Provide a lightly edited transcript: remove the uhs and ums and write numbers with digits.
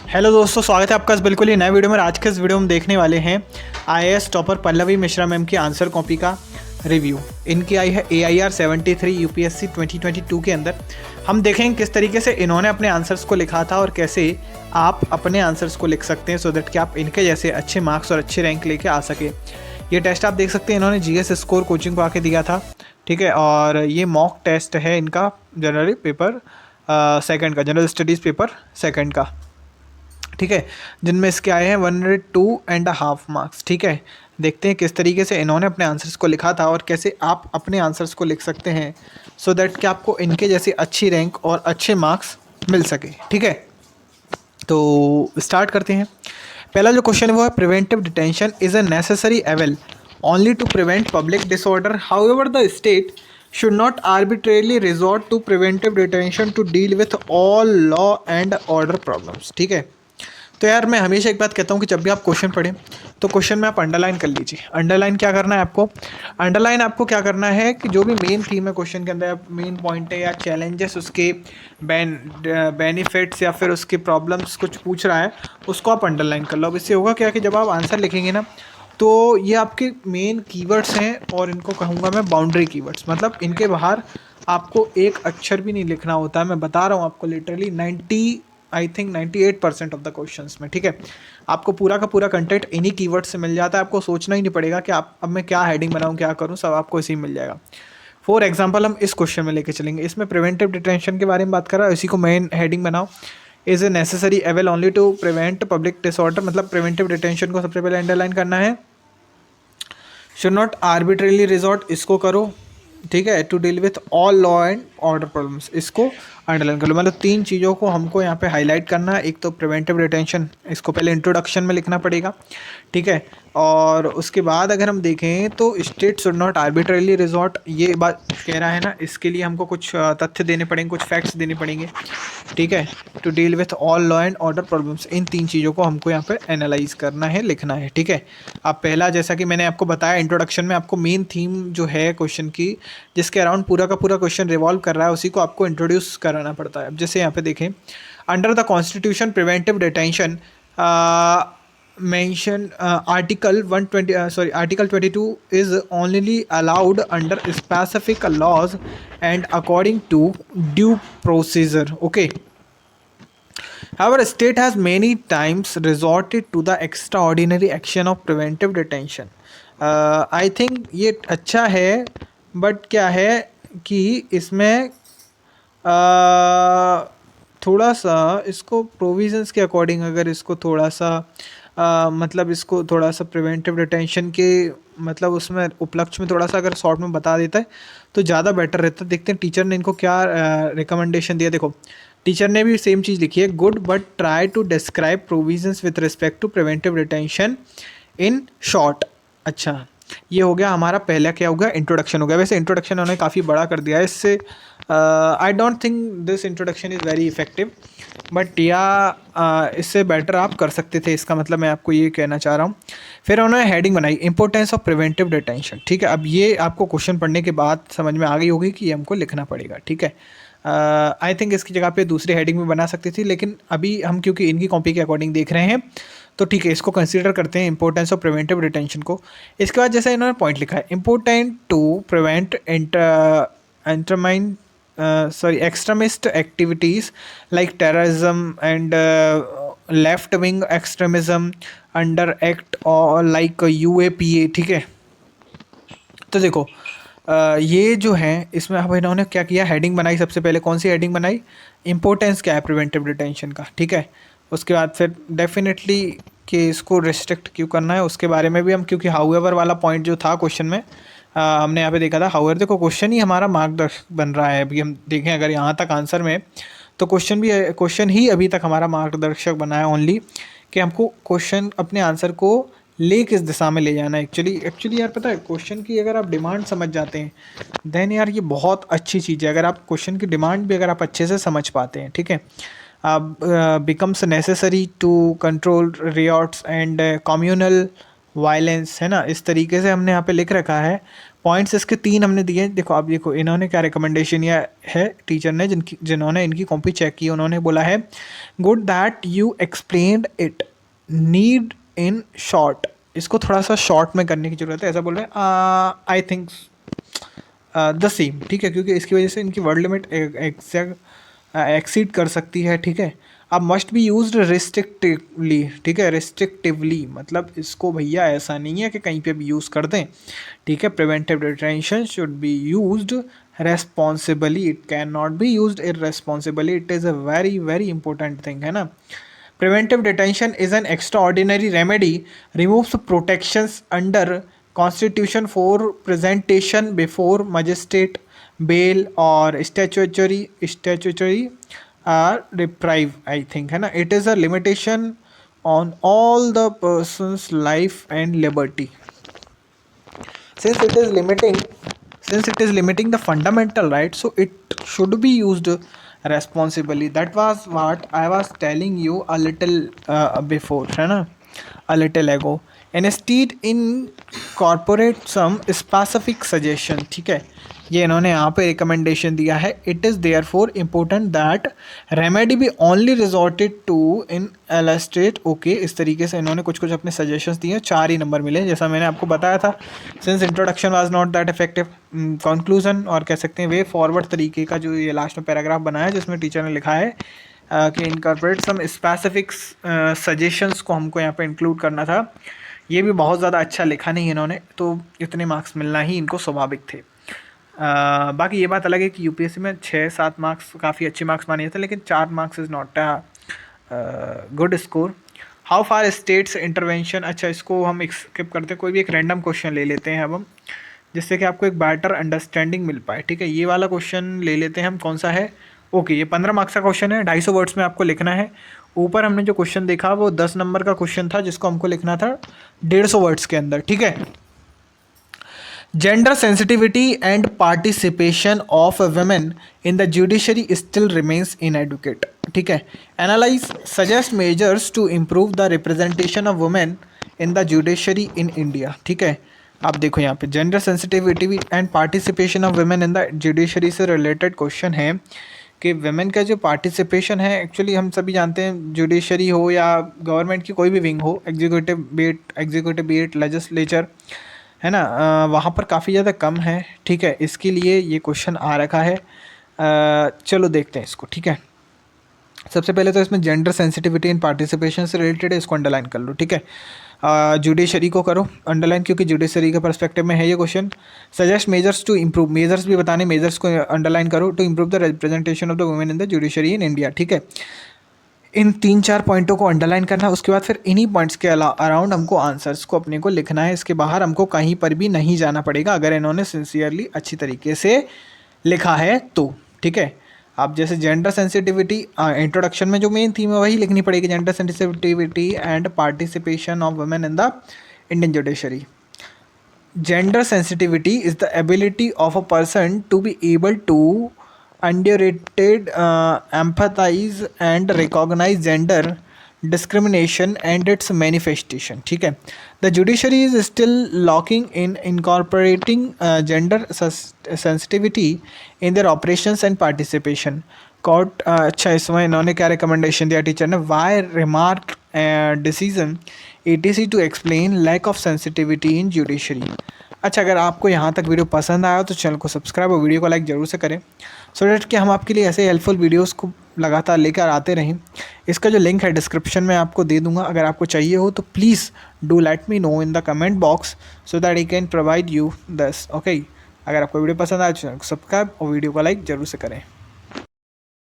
Hello दोस्तों, स्वागत है आपका इस बिल्कुल ही नए वीडियो में। आज के इस वीडियो में देखने वाले हैं IAS topper Pallavi Mishra ma'am की आंसर कॉपी का रिव्यू। इनकी आई है AIR 73 यूपीएससी 2022 के अंदर। हम देखेंगे किस तरीके से इन्होंने अपने आंसर्स को लिखा था और कैसे आप अपने आंसर्स को लिख सकते हैं सो दैट कि आप इनके जैसे अच्छे मार्क्स और अच्छे रैंक लेके आ सके। ये टेस्ट आप देख सकते हैं, इन्होंने GS स्कोर कोचिंग को आके दिया था, ठीक है। और ये मॉक टेस्ट है इनका जनरली पेपर सेकंड का, जनरल स्टडीज़ पेपर सेकंड का, ठीक है, जिनमें इसके आए हैं 102.5 मार्क्स, ठीक है। देखते हैं किस तरीके से इन्होंने अपने आंसर्स को लिखा था और कैसे आप अपने आंसर्स को लिख सकते हैं सो दैट कि आपको इनके जैसी अच्छी रैंक और अच्छे मार्क्स मिल सके, ठीक है। तो स्टार्ट करते हैं। पहला जो क्वेश्चन है वो है preventive detention is a necessary evil only to prevent public disorder, however the state should not arbitrarily resort to preventive detention to deal with all law and order problems, ठीक है। तो यार मैं हमेशा एक बात कहता हूँ कि जब भी आप क्वेश्चन पढ़ें तो क्वेश्चन में आप अंडरलाइन कर लीजिए। अंडरलाइन क्या करना है आपको? अंडरलाइन आपको क्या करना है कि जो भी मेन थीम है क्वेश्चन के अंदर, मेन पॉइंट है या चैलेंजेस, उसके बेनिफिट्स या फिर उसके प्रॉब्लम्स कुछ पूछ रहा है, उसको आप अंडरलाइन कर लो। अब इससे होगा क्या कि जब आप आंसर लिखेंगे ना तो ये आपके मेन कीवर्ड्स हैं और इनको कहूँगा मैं बाउंड्री कीवर्ड्स, मतलब इनके बाहर आपको एक अक्षर भी नहीं लिखना होता है। मैं बता रहा हूँ आपको, लिटरली 98% ऑफ द क्वेश्चंस में, ठीक है, आपको पूरा का पूरा कंटेंट इन्हीं कीवर्ड से मिल जाता है। आपको सोचना ही नहीं पड़ेगा कि आप अब मैं क्या हेडिंग बनाऊँ, क्या करूँ, सब आपको इसी में मिल जाएगा। फॉर एग्जाम्पल हम इस क्वेश्चन में लेके चलेंगे, इसमें प्रिवेंटिव डिटेंशन के बारे में बात कर रहा है, इसी को मेन हेडिंग बनाओ। Is a necessary evil only to prevent public disorder, मतलब प्रिवेंटिव डिटेंशन को सबसे पहले अंडरलाइन करना है। शुड नॉट आर्बिट्रेरली रिजॉर्ट, इसको करो, ठीक है। To deal with all law and order problems, इसको अंडरलाइन कर लो। मतलब तीन चीज़ों को हमको यहाँ पे हाईलाइट करना है। एक तो प्रिवेंटिव डिटेंशन, इसको पहले इंट्रोडक्शन में लिखना पड़ेगा, ठीक है। और उसके बाद अगर हम देखें तो state should not arbitrarily resort, ये बात कह रहा है ना, इसके लिए हमको कुछ तथ्य देने पड़ेंगे, कुछ फैक्ट्स देने पड़ेंगे, ठीक है। To deal with all law and order problems, इन तीन चीज़ों को हमको यहाँ पे एनालाइज करना है, लिखना है, ठीक है। अब पहला, जैसा कि मैंने आपको बताया इंट्रोडक्शन में, आपको मेन थीम जो है क्वेश्चन की, जिसके अराउंड पूरा का पूरा क्वेश्चन रिवॉल्व कर रहा है, उसी को आपको इंट्रोड्यूस कराना पड़ता है। अब जैसे यहाँ पे देखें, under the constitution preventive detention mention article 22 is only allowed under specific laws and according to due procedure, okay. However, state has many times resorted to the extraordinary action of preventive detention. I think ये अच्छा है, but क्या है कि इसमें थोड़ा सा इसको प्रोविजंस के अकॉर्डिंग, अगर इसको थोड़ा सा मतलब इसको थोड़ा सा प्रिवेंटिव डिटेंशन के मतलब उसमें उपलक्ष्य में थोड़ा सा अगर शॉर्ट में बता देता है तो ज़्यादा बेटर रहता है। देखते हैं टीचर ने इनको क्या रिकमेंडेशन दिया। देखो, टीचर ने भी सेम चीज़ लिखी है, good but try to describe provisions with respect to preventive detention in short. अच्छा, ये हो गया हमारा पहला, क्या हो गया, इंट्रोडक्शन हो गया। वैसे इंट्रोडक्शन उन्होंने काफ़ी बड़ा कर दिया है, इससे I don't think this introduction is very effective, but या इससे बेटर आप कर सकते थे, इसका मतलब मैं आपको ये कहना चाह रहा हूँ। फिर उन्होंने हेडिंग बनाई इंपॉर्टेंस ऑफ प्रिवेंटिव डिटेंशन, ठीक है। अब ये आपको क्वेश्चन पढ़ने के बाद समझ में आ गई होगी कि ये हमको लिखना पड़ेगा, ठीक है। आई थिंक इसकी जगह पे दूसरी हेडिंग भी बना सकती थी, लेकिन अभी हम क्योंकि इनकी कॉपी के अकॉर्डिंग देख रहे हैं तो ठीक है, इसको कंसीडर करते हैं इंपॉर्टेंस ऑफ प्रिवेंटिव डिटेंशन को। इसके बाद जैसे इन्होंने पॉइंट लिखा है, important to prevent extremist activities like terrorism and left wing extremism under act or like UAPA, ठीक है। तो देखो ये जो है, इसमें अब इन्होंने क्या किया, हेडिंग बनाई। सबसे पहले कौन सी हेडिंग बनाई? इंपॉर्टेंस क्या है प्रिवेंटिव डिटेंशन का, ठीक है। उसके बाद फिर डेफिनेटली कि इसको रिस्ट्रिक्ट क्यों करना है उसके बारे में भी हम, क्योंकि हाउएवर वाला पॉइंट जो था क्वेश्चन में हमने यहाँ पे देखा था। हाउएवर, देखो क्वेश्चन ही हमारा मार्गदर्शक बन रहा है। अभी हम देखें अगर यहाँ तक आंसर में, तो क्वेश्चन ही अभी तक हमारा मार्गदर्शक बना है ओनली, कि हमको क्वेश्चन अपने आंसर को ले किस दिशा में ले जाना है। एक्चुअली यार पता है, क्वेश्चन की अगर आप डिमांड समझ जाते हैं देन यार ये बहुत अच्छी चीज़ है। अगर आप क्वेश्चन की डिमांड भी अगर आप अच्छे से समझ पाते हैं, ठीक है, becomes necessary to control riots and communal violence, है ना। इस तरीके से हमने यहाँ पे लिख रखा है पॉइंट्स इसके 3 हमने दिए। देखो आप देखो इन्होंने क्या रिकमेंडेशन दिया है टीचर ने, जिन्होंने इनकी कॉपी चेक की, उन्होंने बोला है good that you explained it, need in short. इसको थोड़ा सा शॉर्ट में करने की जरूरत है, ऐसा बोल रहे हैं। आई थिंक द सेम, ठीक है, क्योंकि इसकी वजह से इनकी वर्ड लिमिट एक्सीड कर सकती है, ठीक है। अब मस्ट बी यूज्ड रिस्ट्रिक्टिवली, ठीक है, रिस्ट्रिक्टिवली मतलब इसको भैया ऐसा नहीं है कि कहीं पे भी यूज़ कर दें, ठीक है। Preventive detention should be used responsibly, it can not be used irresponsibly, it is a very very important thing, है ना। Preventive detention is an extraordinary remedy, removes protections under Constitution for presentation before magistrate, bail or statutory reprieve, I think, है ना। It is a limitation on all the person's life and liberty. Since it is limiting the fundamental right, so it should be used responsibly. That was what I was telling you a little before, है ना, a little ago. Instead incorporate some specific suggestion, ठीक है, ये इन्होंने यहाँ पे recommendation दिया है। It is therefore important that remedy be only resorted to in illustrate, okay. इस तरीके से इन्होंने कुछ कुछ अपने सजेशंस दिए हैं, 4 ही नंबर मिले जैसा मैंने आपको बताया था। Since introduction was not that effective, conclusion और कह सकते हैं वे फॉरवर्ड तरीके का जो ये लास्ट में पैराग्राफ बनाया है, जिसमें टीचर ने लिखा है कि इनकॉर्पोरेट सम स्पेसिफिक सजेशंस को हमको यहाँ पे इंक्लूड करना था। ये भी बहुत ज़्यादा अच्छा लिखा नहीं इन्होंने, तो इतने मार्क्स मिलना ही इनको स्वाभाविक थे। बाकी ये बात अलग है कि यूपीएससी में 6-7 मार्क्स काफ़ी अच्छे मार्क्स माने जाते हैं, लेकिन 4 marks is not a good score. How far states intervention, अच्छा इसको हम स्किप करते हैं, कोई भी एक रैंडम क्वेश्चन ले लेते हैं अब हम, जिससे कि आपको एक बेटर अंडरस्टैंडिंग मिल पाए, ठीक है। ये वाला क्वेश्चन ले लेते हैं हम, कौन सा है, ओके, ये 15 मार्क्स का क्वेश्चन है, 250 वर्ड्स में आपको लिखना है। ऊपर हमने जो क्वेश्चन देखा वो 10 नंबर का क्वेश्चन था, जिसको हमको लिखना था 150 वर्ड्स के अंदर, ठीक है। Gender sensitivity and participation of women in the judiciary still remains inadequate, ठीक है। Analyze, suggest measures to improve the representation of women in the judiciary in India, ठीक है। आप देखो यहाँ पे gender sensitivity and participation of women in the judiciary से related question है कि वुमेन का जो पार्टिसिपेशन है, एक्चुअली हम सभी जानते हैं जुडिशरी हो या गवर्नमेंट की कोई भी विंग हो, एग्जीक्यूटिव बी इट लेजिस्लेचर, है ना, वहाँ पर काफ़ी ज़्यादा कम है, ठीक है। इसके लिए ये क्वेश्चन आ रखा है। चलो देखते हैं इसको, ठीक है। सबसे पहले तो इसमें जेंडर सेंसिटिविटी एंड पार्टिसिपेशन से रिलेटेड है, इसको अंडरलाइन कर लो, ठीक है। जुडिशरी को करो अंडरलाइन, क्योंकि जुडिशरी के पर्सपेक्टिव में है ये question. Suggest measures to improve, measures भी बताने, मेजर्स को अंडरलाइन करो to improve the representation of the women in the judiciary in India, ठीक है। इन 3-4 पॉइंटों को अंडरलाइन करना है। उसके बाद फिर इन्हीं पॉइंट्स के अराउंड हमको आंसर्स को अपने को लिखना है। इसके बाहर हमको कहीं पर भी नहीं जाना पड़ेगा, अगर इन्होंने सिंसियरली अच्छी तरीके से लिखा है तो, ठीक है। आप जैसे जेंडर सेंसिटिविटी इंट्रोडक्शन में जो मेन थीम है वही लिखनी पड़ेगी, gender sensitivity and participation of women in the Indian judiciary. Gender sensitivity is the ability of a person to be able to underrated empathize and recognize gender discrimination and its manifestation, ठीक है। The judiciary is still lacking in incorporating gender sensitivity in their operations and participation. Court अच्छा इसमें इन्होंने क्या recommendation दिया teacher ने, why remark decision etc to explain lack of sensitivity in judiciary। अच्छा, अगर आपको यहाँ तक वीडियो पसंद आया तो चैनल को सब्सक्राइब और वीडियो को लाइक ज़रूर से करें, सो डैट कि हम आपके लिए ऐसे हेल्पफुल वीडियोस को लगातार लेकर आते रहें। इसका जो लिंक है डिस्क्रिप्शन में आपको दे दूंगा, अगर आपको चाहिए हो तो please do let me know in the comment box so that I can provide you this, okay. अगर आपको वीडियो पसंद आए तो चैनल को सब्सक्राइब और वीडियो को लाइक ज़रूर से करें।